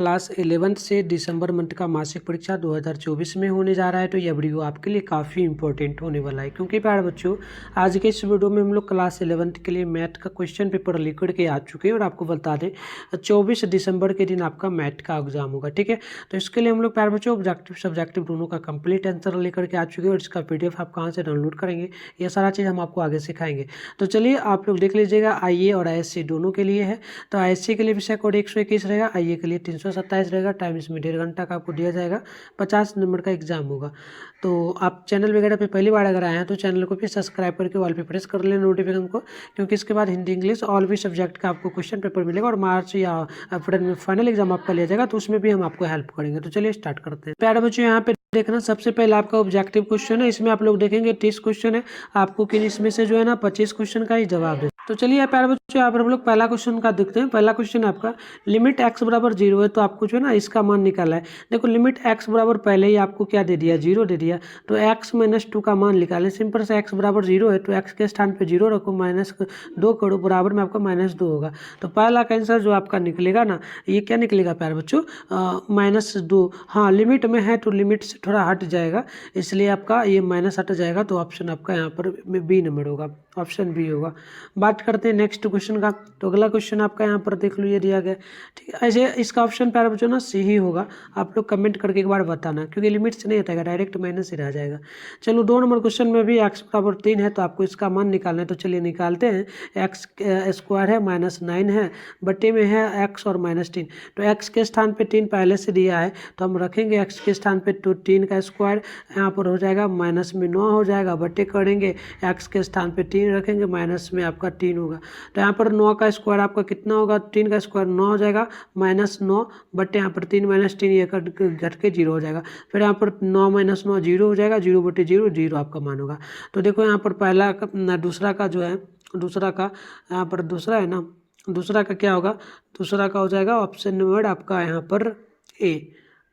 Class 11th से दिसंबर month का मासिक परीक्षा 2024 में होने जा रहा है। तो यह वीडियो आपके लिए काफ़ी इंपॉर्टेंट होने वाला है, क्योंकि प्यारे बच्चों आज के इस वीडियो में हम लोग क्लास 11th के लिए मैथ का क्वेश्चन पेपर लिख के आ चुके हैं। और आपको बता दें 24 दिसंबर के दिन आपका मैथ का एग्जाम होगा, ठीक है। तो इसके लिए हम लोग प्यारे बच्चों ऑब्जेक्टिव सब्जेक्टिव दोनों का कंप्लीट आंसर लेकर के आ चुके हैं। और इसका PDF आप कहाँ से डाउनलोड करेंगे, यह सारा चीज़ हम आपको आगे सिखाएंगे। तो चलिए आप लोग देख लीजिएगा। IE और ISC दोनों के लिए है। तो ISC के लिए विषय कोड 121 रहेगा, IE के लिए 327 रहेगा। टाइम इसमें 1.5 घंटा का आपको दिया जाएगा। 50 नंबर का एग्जाम होगा। तो आप चैनल वगैरह पे पहली बार अगर आए हैं तो चैनल को भी सब्सक्राइब करके ऑल पे प्रेस कर लें नोटिफिकेशन को, क्योंकि इसके बाद हिंदी इंग्लिश ऑल भी सब्जेक्ट का आपको क्वेश्चन पेपर मिलेगा। और मार्च या अप्रैल में फाइनल एग्जाम आपका लिया जाएगा, तो उसमें भी हम आपको हेल्प करेंगे। तो चलिए स्टार्ट करते हैं। प्यारे बच्चों यहाँ पे देखना, सबसे पहले आपका ऑब्जेक्टिव क्वेश्चन है। इसमें आप लोग देखेंगे 30 क्वेश्चन है। आपको किन इसमें से जो है ना 25 क्वेश्चन का ही जवाब दे। तो चलिए प्यारे बच्चों यहाँ पर हम लोग पहला क्वेश्चन का देखते हैं। पहला क्वेश्चन आपका लिमिट x बराबर 0 है, तो आपको जो है ना इसका मान निकाला है। देखो लिमिट x बराबर पहले ही आपको क्या दे दिया, 0 दे दिया। तो x - 2 का मान निकालें। सिंपल से x बराबर 0 है तो x के स्थान पे 0 रखो, -2 करो, बराबर में आपका -2 होगा। तो पहला का आंसर जो आपका निकलेगा ना, ये क्या निकलेगा प्यारे बच्चों, -2। हाँ लिमिट में है तो लिमिट से थोड़ा हट जाएगा, इसलिए आपका ये माइनस हट जाएगा। तो ऑप्शन आपका यहाँ पर B नंबर होगा, ऑप्शन B होगा। बात करते हैं नेक्स्ट क्वेश्चन का। तो अगला क्वेश्चन आपका यहाँ पर देख लो, ये दिया गया, ठीक है। ऐसे इसका ऑप्शन प्यारे बच्चों ना C ही होगा। आप लोग कमेंट करके एक बार बताना, क्योंकि लिमिट से नहीं हटेगा, डायरेक्ट माइनस ही रह जाएगा। चलो 2 नंबर क्वेश्चन में भी x बराबर 3 है, तो आपको इसका मान निकालना है। तो चलिए निकालते हैं। x स्क्वायर है, -9 है, बटे में है x और -3। तो x के स्थान पे 3 पहले से दिया है, तो हम रखेंगे x के स्थान पे तो 3 का स्क्वायर यहाँ पर हो जाएगा, माइनस में 9 हो जाएगा, बटे करेंगे x के स्थान पे 3 रखेंगे, माइनस में आपका 3 होगा। तो यहाँ पर 9 का स्क्वायर आपका कितना होगा, 3 का स्क्वायर 9 हो जाएगा, -9 बटे यहाँ पर 3 - 3 ये घट के 0 हो जाएगा। फिर यहाँ पर 9 - 9 0 हो जाएगा, 0 बटे 0 0 आपका मान होगा। तो देखो यहाँ पर पहला दूसरा का जो है, दूसरा का यहाँ पर दूसरा है ना, दूसरा का क्या होगा, दूसरा का हो जाएगा ऑप्शन नंबर आपका यहाँ पर A।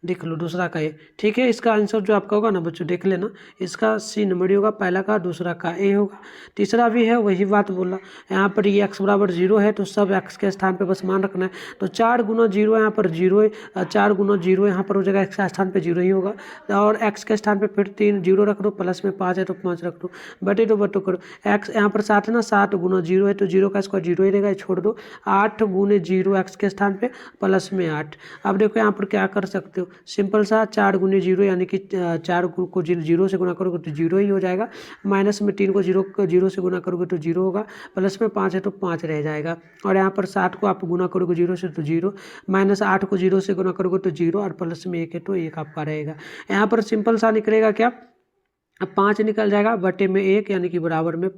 देख लो दूसरा का ये, ठीक है। इसका आंसर जो आपका होगा ना बच्चों देख लेना, इसका C नंबर होगा, पहला का, दूसरा का A होगा। तीसरा भी है, वही बात बोला। यहाँ पर ये x बराबर 0 है, तो सब x के स्थान पे बस मान रखना है। तो 4 गुना 0 यहाँ पर 0 है, 4 गुना 0 यहाँ पर हो जाएगा, x के स्थान पे 0 ही होगा। और x के स्थान पे फिर 3 0 रख दो, प्लस में 5 है तो 5 रख दो, बटे दो बटो करो। x यहाँ पर 7 है ना, 7 गुना 0 है तो 0 का स्क्वायर 0 ही रहेगा, छोड़ दो। 8 गुने 0 x के स्थान पे प्लस में 8। अब देखो यहाँ पर क्या कर सकते हो, सिंपल सा 4 गुने 0 यानी कि 4 को 0 से गुना करोगे तो 0 ही हो जाएगा। माइनस में 3 को 0 से गुना करोगे तो 0 होगा, प्लस में 5 है तो 5 रह जाएगा। और यहाँ पर 7 को आप गुना करोगे 0 से तो 0, -8 को 0 से गुना करोगे तो 0, और प्लस में 1 है तो 1 आपका रहेगा। यहाँ पर सिंपल सा निकलेगा क्या, अब 5 निकल जाएगा, बटे में 1 यानी कि बराबर में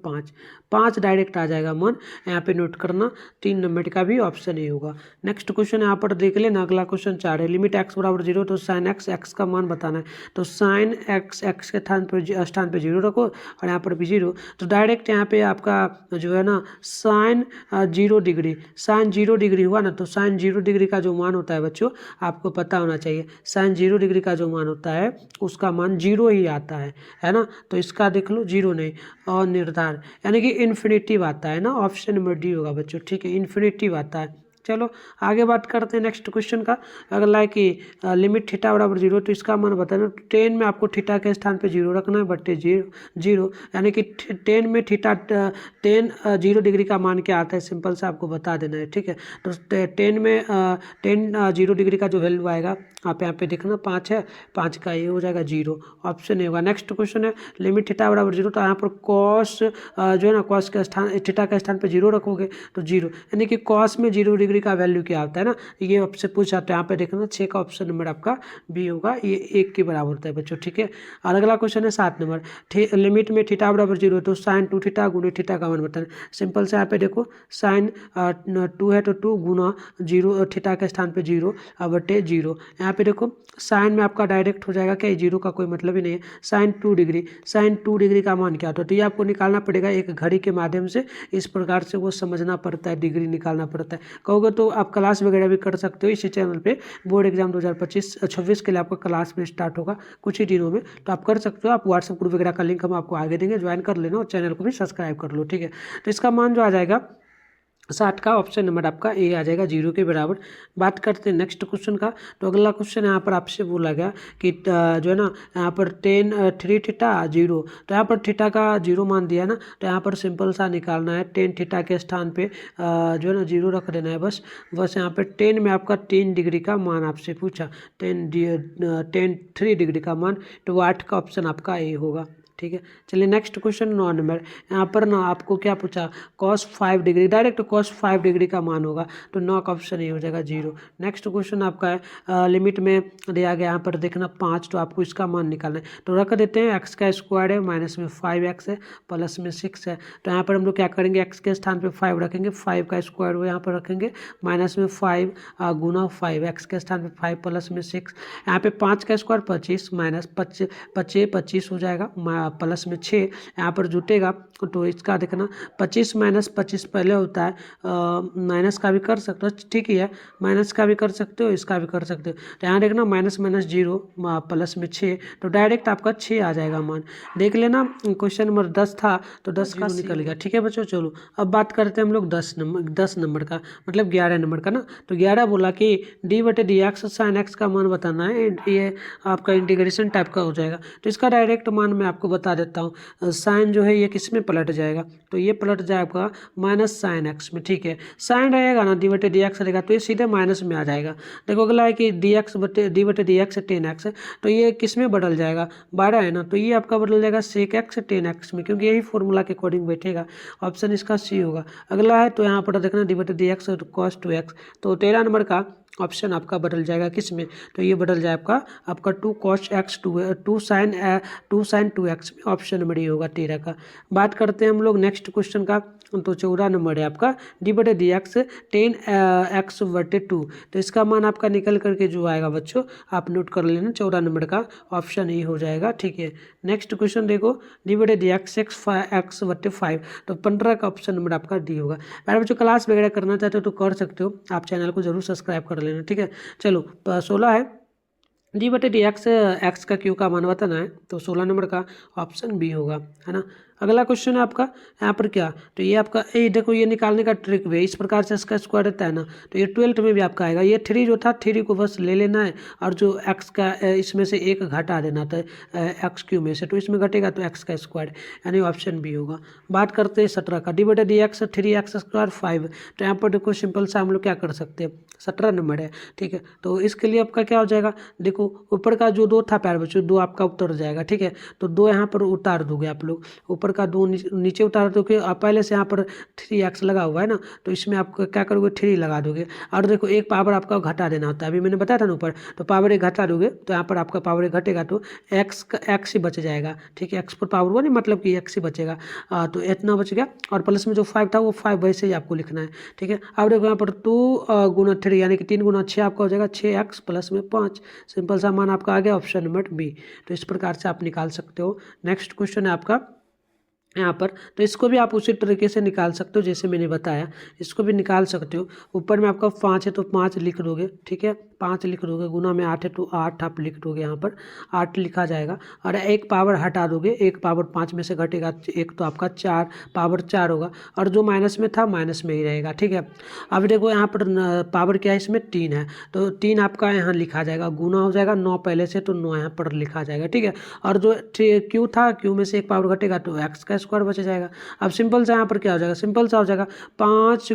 5 डायरेक्ट आ जाएगा मान। यहाँ पे नोट करना, 3 नंबर का भी ऑप्शन ए होगा। नेक्स्ट क्वेश्चन यहाँ पर देख लेना, अगला क्वेश्चन 4 है। लिमिट x बराबर 0, तो साइन x का मान बताना है। तो साइन x के स्थान पे 0 रखो, और यहाँ पर भी 0। तो डायरेक्ट यहाँ पे आपका जो है ना साइन 0 डिग्री, साइन 0 डिग्री हुआ ना, तो साइन 0 डिग्री का जो मान होता है बच्चों आपको पता होना चाहिए। साइन 0 डिग्री का जो मान होता है उसका मान 0 ही आता है ना। तो इसका देख लो 0 नहीं, और निर्धार यानी कि इन्फिनेटिव आता है ना, ऑप्शन नंबर D होगा बच्चों, ठीक है, इन्फिनेटिव आता है। चलो आगे बात करते हैं नेक्स्ट क्वेश्चन का। अगला है कि लिमिट थीटा बराबर 0, तो इसका मान बताना। 10 में आपको थीटा के स्थान पे 0 रखना है, बटे 0 यानी कि 10 में थीटा 10 0 डिग्री का मान क्या आता है, सिंपल से आपको बता देना है, ठीक है। तो 10 में 10 0 डिग्री का जो वैल्यू आएगा आप यहाँ पे देखना, 5 है, 5 का ये हो जाएगा 0, ऑप्शन ए होगा। नेक्स्ट क्वेश्चन है लिमिट थीटा बराबर 0, तो यहाँ पर कॉस जो है ना, कॉस के स्थान थीटा के स्थान पे 0 रखोगे तो 0, यानी कि कॉस में 0 डिग्री का वैल्यू क्या आता है ना, ये आपसे पूछा। तो यहाँ पे देखना 6 का ऑप्शन नंबर आपका B होगा, ये 1 के बराबर होता है बच्चों, ठीक है। और अगला क्वेश्चन है 7 नंबर। लिमिट में थीटा बराबर 0, तो साइन 2 थीटा गुणे थीटा का मान बताना। सिंपल से यहाँ पे देखो साइन 2 है तो 2 गुना 0 थीटा के स्थान पे 0 बटे 0। यहाँ पे देखो साइन में आपका डायरेक्ट हो जाएगा क्या, 0 का कोई मतलब ही नहीं है। साइन 2 डिग्री, साइन 2 डिग्री का मान क्या होता है, तो ये आपको निकालना पड़ेगा एक घड़ी के माध्यम से। इस प्रकार से वो समझना पड़ता है, डिग्री निकालना पड़ता है। कहोगे तो आप क्लास वगैरह भी कर सकते हो इसी चैनल पे। बोर्ड एग्जाम 2025-26 के लिए आपका क्लास में स्टार्ट होगा कुछ ही दिनों में, तो आप कर सकते हो। आप व्हाट्सएप ग्रुप वगैरह का लिंक हम आपको आगे देंगे, ज्वाइन कर लेना और चैनल को भी सब्सक्राइब कर लो, ठीक है। तो इसका मान जो आ जाएगा 60 का ऑप्शन नंबर आपका ए आ जाएगा 0 के बराबर। बात करते हैं नेक्स्ट क्वेश्चन का। तो अगला क्वेश्चन यहाँ पर आपसे बोला गया कि जो है ना यहाँ पर 3 थीटा 0, तो यहाँ पर थीटा का 0 मान दिया है ना, तो यहाँ पर सिंपल सा निकालना है। 10 थीटा के स्थान पे जो है ना 0 रख देना है बस। यहाँ पे 10 में आपका 3 डिग्री का मान आपसे पूछा, 3 डिग्री का मान, तो 8 का ऑप्शन आपका ए होगा। ठीक है, चलिए नेक्स्ट क्वेश्चन 9 नंबर। यहाँ पर ना आपको क्या पूछा, cos 5 degree, direct cos 5 degree का मान होगा, तो 9 का ऑप्शन ये हो जाएगा 0। नेक्स्ट क्वेश्चन आपका है लिमिट में दिया गया यहाँ पर देखना 5, तो आपको इसका मान निकालना है। तो रख देते हैं x का स्क्वायर है, माइनस में 5x है, प्लस में 6 है। तो यहाँ पर हम लोग क्या करेंगे, x के स्थान पर 5 रखेंगे, 5 का स्क्वायर वो यहाँ पर रखेंगे, माइनस में 5 गुना 5, x के स्थान पर 5 प्लस में 6। यहाँ पे 5 का स्क्वायर 25, माइनस 25 हो जाएगा, प्लस में 6 यहाँ पर जुटेगा। तो इसका देखना 25 माइनस 25 पहले होता है, माइनस का भी कर सकते हो, ठीक ही है, माइनस का भी कर सकते हो, इसका भी कर सकते हो। तो यहाँ देखना माइनस माइनस 0 प्लस में 6, तो डायरेक्ट आपका 6 आ जाएगा मान। देख लेना क्वेश्चन नंबर 10 था, तो 10 का निकल गया। ठीक है बच्चों, चलो अब बात करते हैं हम लोग 10 नंबर का, मतलब 11 नंबर का ना। तो 11 बोला कि d/dx साइन एक्स का मान बताना है, ये आपका इंटीग्रेशन टाइप का हो जाएगा। तो इसका डायरेक्ट मान मैं आपको बता देता हूँ। साइन जो है ये किस में पलट जाएगा, तो ये पलट जाएगा माइनस साइन एक्स में। ठीक है, साइन रहेगा ना, d/dx रहेगा, तो ये सीधे माइनस में आ जाएगा। देखो अगला है कि d/dx 10x है, तो ये किस में बदल जाएगा, 12 है ना, तो ये आपका बदल जाएगा sec x 10x में, क्योंकि यही फॉर्मूला के अकॉर्डिंग बैठेगा। ऑप्शन इसका सी होगा। अगला है तो यहाँ पर देखना d/dx cos 2x, तो 13 नंबर का ऑप्शन आपका बदल जाएगा किस में, तो ये बदल जाएगा आपका 2 cos x 2 sin 2x में, ऑप्शन नंबर ये होगा 13 का। बात करते हैं हम लोग नेक्स्ट क्वेश्चन का। तो 14 नंबर है आपका d/dx 10x/2, तो इसका मान आपका निकल करके जो आएगा बच्चों आप नोट कर लेना, 14 नंबर का ऑप्शन ये हो जाएगा। ठीक है, नेक्स्ट क्वेश्चन देखो d/dx x/5, तो 15 का ऑप्शन नंबर आपका डी होगा। अगर बच्चों क्लास वगैरह करना चाहते हो तो कर सकते हो, आप चैनल को जरूर सब्सक्राइब कर लेना। ठीक है, चलो 16 है d/dx एक्स का क्यू का मान बताना है, तो 16 नंबर का ऑप्शन बी होगा, है ना। अगला क्वेश्चन है आपका यहाँ पर क्या, तो ये आपका ये देखो, ये निकालने का ट्रिक भी इस प्रकार से इसका स्क्वायर रहता है ना, तो ये 12th में भी आपका आएगा। ये 3 जो था 3 को बस ले लेना है, और जो x का इसमें से एक घटा देना था एक्स क्यू में से, तो इसमें घटेगा तो x का स्क्वायर, यानी ऑप्शन बी होगा। बात करते हैं 17 का d/dx 3x² 5, तो यहाँ पर देखो सिंपल सा हम लोग क्या कर सकते हैं, 17 नंबर है। ठीक है, तो इसके लिए आपका क्या हो जाएगा, देखो ऊपर का जो 2 था प्यार बच्चों, 2 आपका उतर जाएगा। ठीक है, तो 2 यहाँ पर उतार दोगे आप लोग, ऊपर का 2 नीचे उतार दोगे। आप पहले से यहाँ पर 3x लगा हुआ है ना, तो इसमें आप क्या करोगे 3 लगा दोगे, और देखो एक पावर आपका घटा देना होता है, अभी मैंने बताया था ना ऊपर, तो पावर एक घटा दोगे, तो यहाँ पर आपका पावर एक घटेगा, तो x ही बच जाएगा। ठीक है, x पर पावर 1 मतलब कि x ही बचेगा, तो इतना बच गया, और प्लस में जो 5 था वो 5 वैसे ही आपको लिखना है। ठीक है, अब देखो यहाँ पर 2 गुना 3 यानी कि 3 गुना 6 आपका हो जाएगा 6x प्लस में 5, सिंपल सा मान आपका आ गया ऑप्शन नंबर बी। तो इस प्रकार से आप निकाल सकते हो। नेक्स्ट क्वेश्चन है आपका यहाँ पर, तो इसको भी आप उसी तरीके से निकाल सकते हो जैसे मैंने बताया, इसको भी निकाल सकते हो। ऊपर में आपका 5 है तो 5 लिख दोगे। ठीक है, 5 लिख दोगे, गुना में 8 है तो 8 आप लिख दोगे, यहाँ पर 8 लिखा जाएगा, और एक पावर हटा दोगे, एक पावर 5 में से घटेगा एक, तो आपका 4 पावर 4 होगा, और जो माइनस में था माइनस में ही रहेगा। ठीक है, अब देखो यहाँ पर पावर क्या है, इसमें 3 है, तो 3 आपका यहाँ लिखा जाएगा, गुना हो जाएगा 9 पहले से, तो 9 यहाँ पर लिखा जाएगा। ठीक है, और जो क्यू था, क्यू में से एक पावर घटेगा तो एक्स का स्क्वायर बच जाएगा। अब सिंपल सा यहाँ पर क्या हो जाएगा, सिंपल सा हो जाएगा 8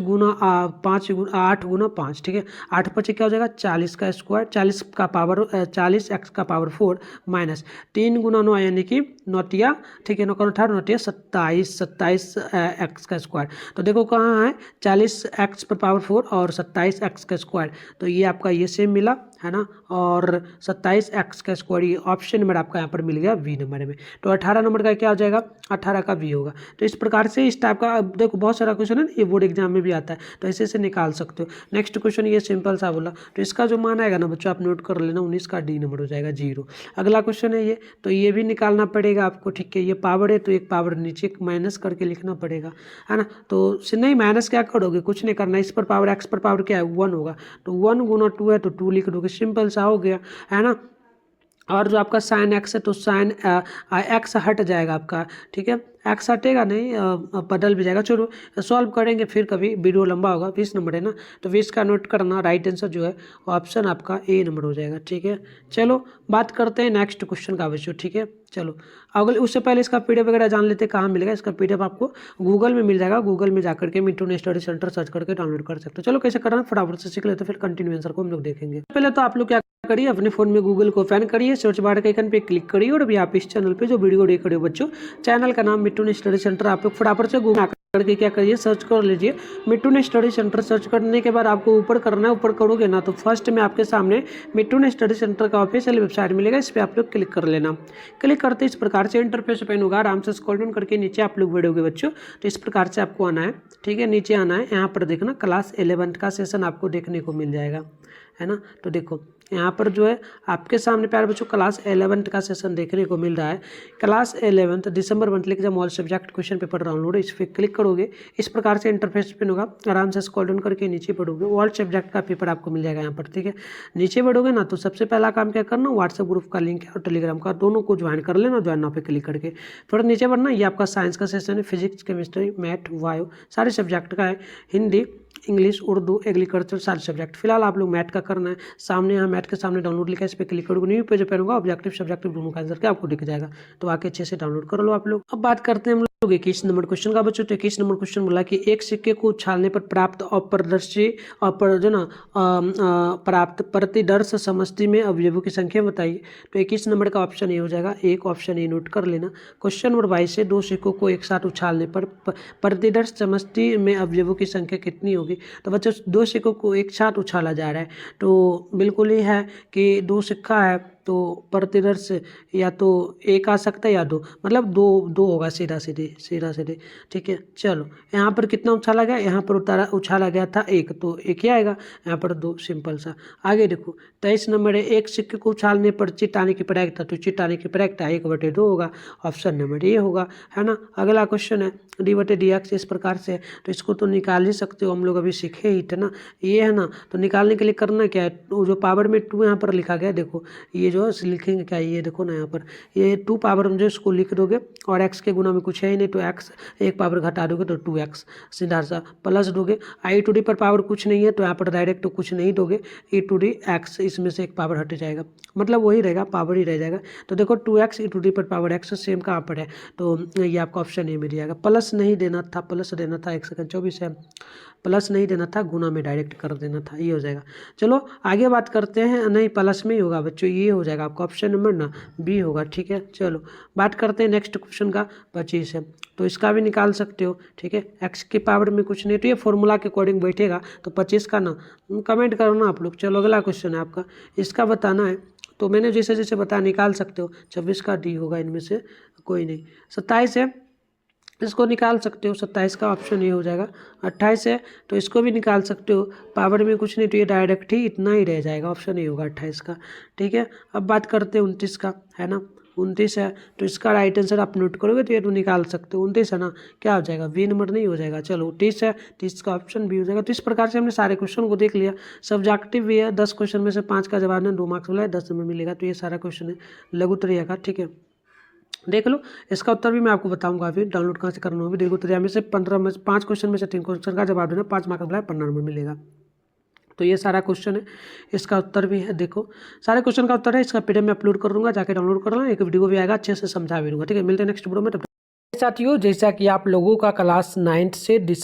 गुना 5। ठीक है, 8 5 क्या हो जाएगा 40 का स्क्वायर, 40 का पावर 40 एक्स का पावर 4 माइनस 3 गुना 9 यानी कि 9 ठीक है, 9 18 9 27 एक्स का स्क्वायर। तो देखो कहाँ है 40 एक्स पर पावर 4 और 27 एक्स का स्क्वायर, तो ये आपका ये सेम मिला है ना, और 27 एक्स का स्क्वायर, ये ऑप्शन नंबर आपका यहाँ पर मिल गया बी नंबर में। तो 18 नंबर का क्या हो जाएगा, 18 का बी होगा। तो इस प्रकार से इस टाइप का देखो बहुत सारा क्वेश्चन है, ये बोर्ड एग्जाम में भी आता है, तो ऐसे से निकाल सकते हो। नेक्स्ट क्वेश्चन ये सिंपल सा बोला, तो इसका जो मान आएगा ना बच्चों आप नोट कर लेना, 19 का डी नंबर हो जाएगा 0। अगला क्वेश्चन है ये, तो ये भी निकालना पड़ेगा आपको। ठीक है, ये पावर है तो एक पावर नीचे माइनस करके लिखना पड़ेगा, है ना। तो नहीं माइनस क्या करोगे, कुछ नहीं करना, इस पर पावर एक्स पर पावर क्या है 1 होगा, तो 1 गुना 2 है तो 2 लिख दोगे, सिंपल सा हो गया, है ना। और जो आपका साइन एक्स है तो साइन एक्स हट जाएगा आपका, ठीक है, एक्स हटेगा नहीं, बदल भी जाएगा। चलो सॉल्व करेंगे फिर कभी, वीडियो लंबा होगा। 20 नंबर है ना, तो 20 का नोट करना, राइट आंसर जो है ऑप्शन आपका ए नंबर हो जाएगा, ठीक है। चलो बात करते हैं नेक्स्ट क्वेश्चन का बच्चों, ठीक है। चलो अगले, उससे पहले इसका पीडीएफ वगैरह जान लेते हैं कहाँ मिलेगा। इसका पीडीएफ आपको गूगल में मिल जाएगा, गूगल में जाकर के मिट्टू ने स्टडी सेंटर सर्च करके डाउनलोड कर सकते हो। चलो कैसे करना है फटाफट से सीख लेते हैं, फिर कंटिन्यू आंसर को हम लोग देखेंगे। पहले तो आप लोग क्या करिए, अपने फोन में गूगल को ओपन करिए, सर्च बार के आइकन पे क्लिक करिए, और अभी आप इस चैनल पे जो वीडियो देख रहे हो बच्चों, चैनल का नाम मिट्टू ने स्टडी सेंटर, आप लोग फटाफट से गूगल करके क्या करिए, सर्च कर लीजिए मिट्टू ने स्टडी सेंटर। सर्च करने के बाद आपको ऊपर करना है, ऊपर करोगे ना तो फर्स्ट में आपके सामने मिट्टू ने स्टडी सेंटर का ऑफिशियल वेबसाइट मिलेगा, इस पर आप लोग क्लिक कर लेना। क्लिक करते इस प्रकार से इंटरफेस ओपन होगा, आराम से स्क्रॉल डाउन करके नीचे आप लोग बढ़ोगे बच्चों, तो इस प्रकार से आपको आना है, ठीक है। नीचे आना है, यहाँ पर देखना क्लास 11 का सेशन आपको देखने को मिल जाएगा, है ना। तो देखो यहाँ पर जो है आपके सामने प्यारे बच्चों क्लास 11 का सेशन देखने को मिल रहा है। क्लास 11 दिसंबर monthly exam all subject question paper download, इस पर क्लिक करोगे, इस प्रकार से इंटरफेस पे होगा, आराम से स्क्रॉल डाउन करके नीचे बढ़ोगे, ऑल सब्जेक्ट का पेपर आपको मिल जाएगा यहाँ पर, ठीक है। नीचे बढ़ोगे ना तो सबसे पहला काम क्या करना, व्हाट्सएप ग्रुप का लिंक है और टेलीग्राम का, दोनों को ज्वाइन कर लेना, ज्वाइन नाउ पे क्लिक करके। फिर नीचे बढ़ना, ये आपका साइंस का सेशन है, फिजिक्स केमिस्ट्री मैथ बायो सारे सब्जेक्ट का है, हिंदी इंग्लिश उर्दू एग्रीकल्चर सारे सब्जेक्ट। फिलहाल आप लोग मैथ का करना है, सामने यहाँ मैथ के सामने डाउनलोड लिखा है, इस पर क्लिक करोगे, न्यू पेज ओपन होगा, ऑब्जेक्टिव सब्जेक्टिव दोनों का आंसर क्या आपको दिख जाएगा, तो आके अच्छे से डाउनलोड कर लो आप लोग। अब बात करते हैं हम लोग 21 नंबर क्वेश्चन का बच्चों। तो 21 नंबर क्वेश्चन बोला कि एक सिक्के को उछालने पर प्राप्त अपारदर्शी जो ना प्राप्त प्रतिदर्श समष्टि में अवयवों की संख्या बताइए। तो 21 नंबर का ऑप्शन ये हो जाएगा, एक ऑप्शन ये नोट कर लेना। क्वेश्चन नंबर 22 से दो सिक्कों को एक साथ उछालने पर प्रतिदर्श समष्टि में अवयवों की संख्या कितनी होगी। तो बच्चों दो सिक्कों को एक साथ उछाला जा रहा है, तो बिल्कुल ही है कि दो सिक्का है तो प्रतिदर्श या तो एक आ सकता है या दो, मतलब दो दो होगा, सीधा सीधे, ठीक है। चलो यहाँ पर कितना उछाला गया, यहाँ पर उछाला गया था एक, तो एक ही आएगा, यहाँ पर दो, सिंपल सा। आगे देखो 23 नंबर है, एक सिक्के को उछालने पर चिट आने की प्रैक्टिस, तो चिट आने की प्रैक्टिस 1/2 होगा, ऑप्शन नंबर ये होगा, है ना। अगला क्वेश्चन है d/dx इस प्रकार से, तो इसको तो निकाल ही सकते हो, हम लोग अभी सीखे ही थे ना, ये है ना। तो निकालने के लिए करना क्या है, तो जो पावर में 2 यहाँ पर लिखा गया, देखो ये जो लिखेंगे क्या, ये देखो ना यहाँ पर ये 2 पावर में जो इसको लिख दोगे, और x के गुना में कुछ है ही नहीं, तो x एक पावर घटा दोगे तो 2x, सीधा सा प्लस दोगे। i⁴ पर पावर कुछ नहीं है तो यहाँ पर डायरेक्ट तो कुछ नहीं दोगे, e⁴x इसमें से एक पावर हट जाएगा, मतलब वही रहेगा, पावर ही रह जाएगा। तो देखो 2x e⁴ पर पावर x सेम कहाँ पर है, तो ये आपका ऑप्शन ए मिल जाएगा। प्लस नहीं देना था, प्लस देना था, 1 सेकंड 24 है, प्लस नहीं देना था, गुना में डायरेक्ट कर देना था, ये हो जाएगा। चलो आगे बात करते हैं, नहीं प्लस में ही होगा बच्चों, ये हो जाएगा आपका ऑप्शन नंबर ना बी होगा, ठीक है। चलो बात करते हैं नेक्स्ट क्वेश्चन का, 25 है, तो इसका भी निकाल सकते हो, ठीक है। एक्स की पावर में कुछ नहीं, तो ये फॉर्मूला के अकॉर्डिंग बैठेगा, तो 25 का ना कमेंट करो ना आप लोग। चलो अगला क्वेश्चन है आपका, इसका बताना है, तो मैंने जैसे जैसे बताया निकाल सकते हो। 26 का डी होगा, इनमें से कोई नहीं। 27 है, इसको निकाल सकते हो, 27 का ऑप्शन ये हो जाएगा। 28 है, तो इसको भी निकाल सकते हो, पावर में कुछ नहीं, तो ये डायरेक्ट ही इतना ही रह जाएगा, ऑप्शन ये होगा 28 का, ठीक है। अब बात करते हैं 29 का, है ना। 29 है, तो इसका राइट आंसर आप नोट करोगे तो ये तो निकाल सकते हो। 29 है ना, क्या हो जाएगा, बी नंबर नहीं हो जाएगा। चलो 30 है, 30 का ऑप्शन बी हो जाएगा। तो इस प्रकार से हमने सारे क्वेश्चन को देख लिया। सब्जेक्टिव भी है, 10 क्वेश्चन में से 5 का जवाब है, 2 मार्क्स वाला है, 10 नंबर मिलेगा। तो ये सारा क्वेश्चन है लघुत्तरीय का, ठीक है, देख लो। इसका उत्तर भी मैं आपको बताऊंगा अभी, डाउनलोड कहाँ से करना होगा। दीर्घोत्तरीय में से 5 क्वेश्चन में से 3 क्वेश्चन का जवाब देना, 5 मार्क्स वाला है, 15 नंबर मिलेगा। तो ये सारा क्वेश्चन है, इसका उत्तर भी है, देखो सारे क्वेश्चन का उत्तर है। इसका पीडीएफ में अपलोड कर दूंगा, जाके डाउनलोड कर लेना, एक वीडियो भी आएगा, अच्छे से समझा भी दूंगा, ठीक है। मिलते हैं नेक्स्ट वीडियो में। तब साथियों, जैसा कि आप लोगों का क्लास 9th से